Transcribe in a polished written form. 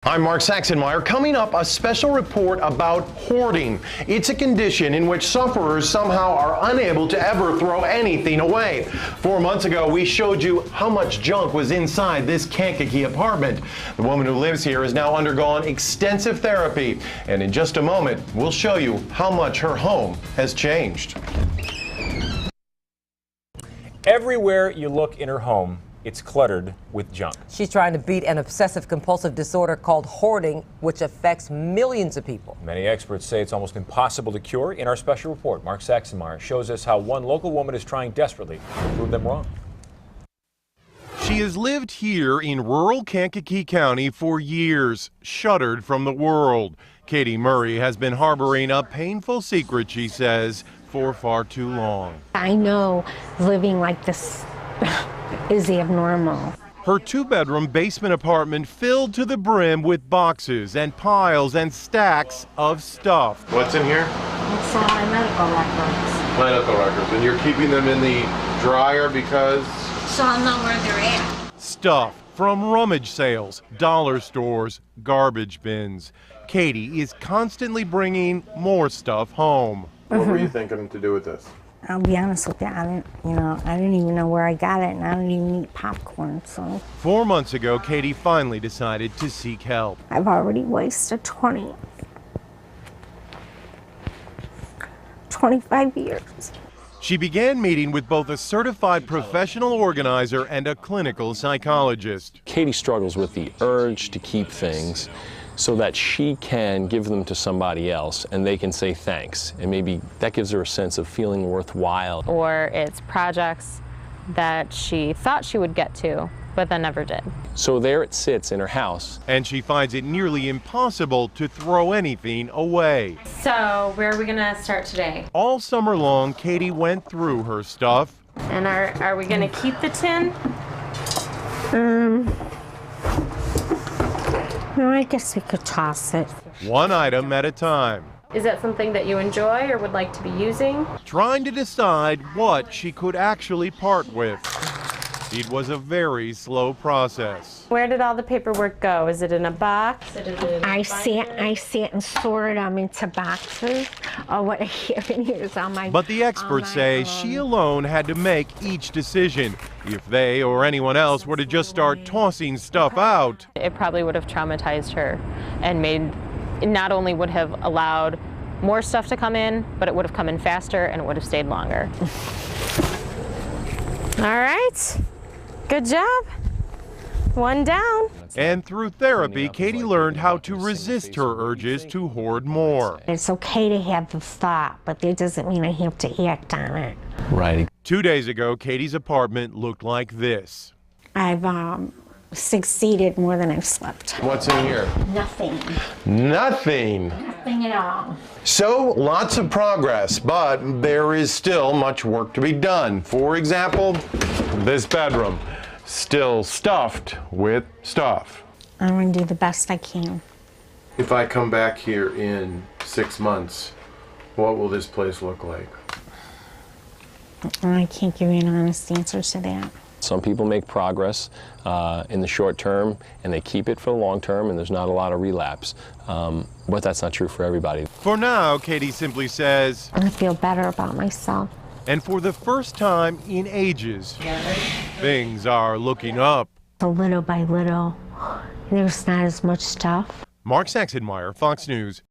I'm Mark Saxonmeyer. Coming up, a special report about hoarding. It's a condition in which sufferers somehow are unable to ever throw anything away. 4 months ago, we showed you how much junk was inside this Kankakee apartment. The woman who lives here has now undergone extensive therapy, and in just a moment, we'll show you how much her home has changed. Everywhere you look in her home, it's cluttered with junk. She's trying to beat an obsessive-compulsive disorder called hoarding, which affects millions of people. Many experts say it's almost impossible to cure. In our special report, Mark Saxonmeyer shows us how one local woman is trying desperately to prove them wrong. She has lived here in rural Kankakee County for years, shuttered from the world. Katie Murray has been harboring a painful secret, she says, for far too long. I know living like this is abnormal. Her two-bedroom basement apartment filled to the brim with boxes and piles and stacks of stuff. What's in here? It's all my medical records. Medical records. And you're keeping them in the dryer because? So I'll know where they're at. Stuff from rummage sales, dollar stores, garbage bins. Katie is constantly bringing more stuff home. What were you thinking to do with this? I'll be honest with you, I didn't even know where I got it, and I don't even eat popcorn, so. 4 months ago, Katie finally decided to seek help. I've already wasted 25 years. She began meeting with both a certified professional organizer and a clinical psychologist. Katie struggles with the urge to keep things so that she can give them to somebody else and they can say thanks. And maybe that gives her a sense of feeling worthwhile. Or it's projects that she thought she would get to, but then never did. So there it sits in her house. And she finds it nearly impossible to throw anything away. So where are we gonna start today? All summer long, Katie went through her stuff. And are we gonna keep the tin? No, I guess we could toss it. One item at a time, Is that something that you enjoy or would like to be using? trying to decide what she could actually part with. It was a very slow process. Where did all the paperwork go? Is it in a box? I sat and sorted them into boxes. Oh, what a hearing is on my. But the experts say she alone had to make each decision. If they or anyone else were to just start tossing stuff out, It probably would have traumatized her and not only would have allowed more stuff to come in, but it would have come in faster and it would have stayed longer. All right. Good job. One down. and through therapy, Katie learned how to resist her urges to hoard more. It's okay to have the thought, but that doesn't mean I have to act on it. Right. 2 days ago, Katie's apartment looked like this. I've succeeded more than I've slept. What's in here? Nothing. Nothing. Nothing at all. So, lots of progress, but there is still much work to be done. For example, this bedroom, still stuffed with stuff. I'm going to do the best I can. If I come back here in 6 months, what will this place look like? I can't give you an honest answer to that. Some people make progress in the short term and they keep it for the long term and there's not a lot of relapse. But that's not true for everybody. For now, Katie simply says, I feel better about myself. and for the first time in ages, things are looking up. So little by little, there's not as much stuff. Mark Saxonmeyer, Fox News.